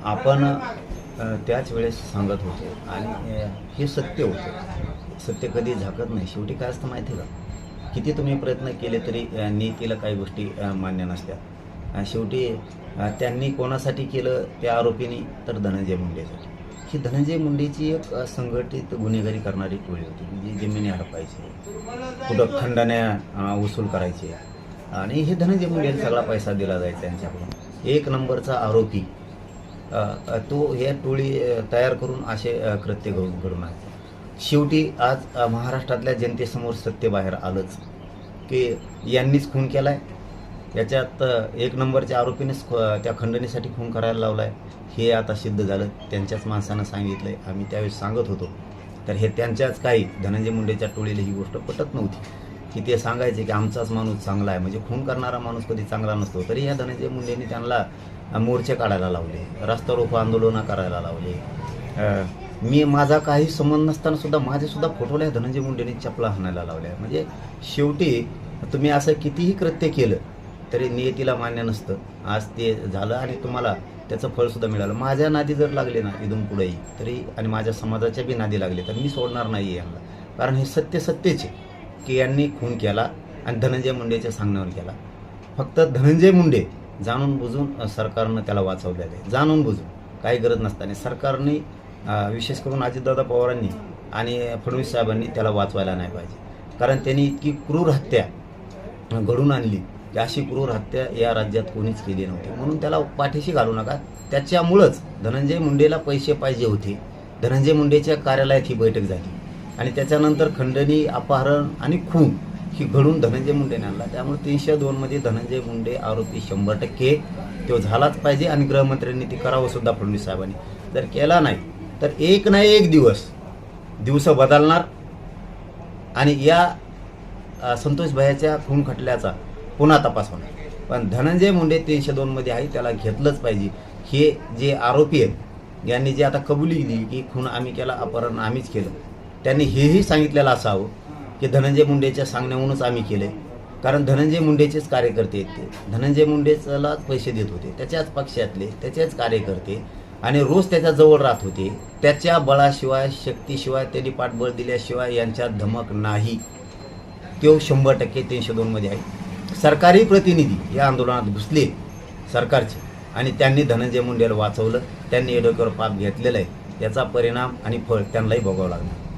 आपण त्याच वेळेस सांगत होतो आणि हे सत्य होतं. सत्य कधी झाकत नाही. शेवटी काय असतं माहिती आहे का, किती तुम्ही प्रयत्न केले तरी नीतीला काही गोष्टी मान्य नसत्या. शेवटी त्यांनी कोणासाठी केलं त्या आरोपींनी, तर धनंजय मुंडेसाठी. ही धनंजय मुंडेची एक संघटित गुन्हेगारी करणारी टोळी होती. म्हणजे जमिनी हडपायचे, कुठं खंडण्या वसूल करायचे आणि हे धनंजय मुंडेला सगळा पैसा दिला जायचा त्यांच्याकडून. एक नंबरचा आरोपी तो हे टोळी तयार करून असे कृत्य घडून आहे. शेवटी आज महाराष्ट्रातल्या जनतेसमोर सत्य बाहेर आलंच की यांनीच खून केला आहे. याच्यात एक नंबरच्या आरोपीनेच त्या खंडणीसाठी खून करायला लावला आहे हे आता सिद्ध झालं. त्यांच्याच माणसानं सांगितलं आहे. आम्ही त्यावेळेस सांगत होतो. तर हे त्यांच्याच काही धनंजय मुंडेच्या टोळीला ही गोष्ट पटत नव्हती की ते सांगायचे की आमचाच माणूस चांगला आहे. म्हणजे खून करणारा माणूस कधी चांगला नसतो. तरी या धनंजय मुंडेंनी त्यांना मोर्चे काढायला लावले, रस्ता रोको आंदोलनं करायला लावले. माझा काही संबंध नसताना सुद्धा माझेसुद्धा फोटोला धनंजय मुंडेंनी चपला हाणायला लावल्या. म्हणजे शेवटी तुम्ही असं कितीही कृत्य केलं तरी नियतीला मान्य नसतं. आज ते झालं आणि तुम्हाला त्याचं फळसुद्धा मिळालं. माझ्या नादी जर लागले ना इथून पुढेही तरी, आणि माझ्या समाजाच्या बी नादी लागले तर मी सोडणार नाही आहे यांना. कारण हे सत्यच आहे की यांनी खून केला आणि धनंजय मुंडेच्या सांगण्यावर केला. फक्त धनंजय मुंडे जाणून बुजून सरकारनं त्याला वाचवलेलं आहे. जाणून बुजून काही गरज नसताना सरकारने, विशेष करून अजितदादा पवारांनी आणि फडणवीस साहेबांनी त्याला वाचवायला नाही पाहिजे. कारण त्यांनी इतकी क्रूर हत्या घडून आणली की अशी क्रूर हत्या या राज्यात कोणीच केली नव्हती. म्हणून त्याला पाठीशी घालू नका. त्याच्यामुळंच धनंजय मुंडेला पैसे पाहिजे होते. धनंजय मुंडेच्या कार्यालयात ही बैठक झाली आणि त्याच्यानंतर खंडणी, अपहरण आणि खून ही घडून धनंजय मुंडेने आणला. त्यामुळे 302 मध्ये धनंजय मुंडे आरोपी 100% तो झालाच पाहिजे आणि गृहमंत्र्यांनी ती करावं सुद्धा. फडणवीस साहेबांनी जर केला नाही तर एक ना एक दिवस बदलणार आणि या संतोष भैयाच्या खून खटल्याचा पुन्हा तपास होणार. पण धनंजय मुंडे 302 मध्ये आहे, त्याला घेतलंच पाहिजे. हे जे आरोपी आहेत यांनी जे आता कबुली दिली की खून आम्ही केला, अपहरण आम्हीच केलं, त्यांनी हेही सांगितलेलं असावं की धनंजय मुंडेच्या सांगण्यावरूनच आम्ही केले. कारण धनंजय मुंडेचेच कार्यकर्ते आहेत ते. धनंजय मुंडेलाच पैसे देत होते, त्याच्याच पक्षातले, त्याचेच कार्यकर्ते आणि रोज त्याच्या जवळ राहत होते. त्याच्या बळाशिवाय, शक्तीशिवाय, त्यांनी पाठबळ दिल्याशिवाय यांच्यात धमक नाही. तो 100% 302 मध्ये आहे. सरकारी प्रतिनिधी या आंदोलनात घुसले सरकारचे आणि त्यांनी धनंजय मुंडेला वाचवलं. त्यांनी डोक्यावर पाप घेतलेलं आहे. त्याचा परिणाम आणि फळ त्यांनाही भोगावं लागणार.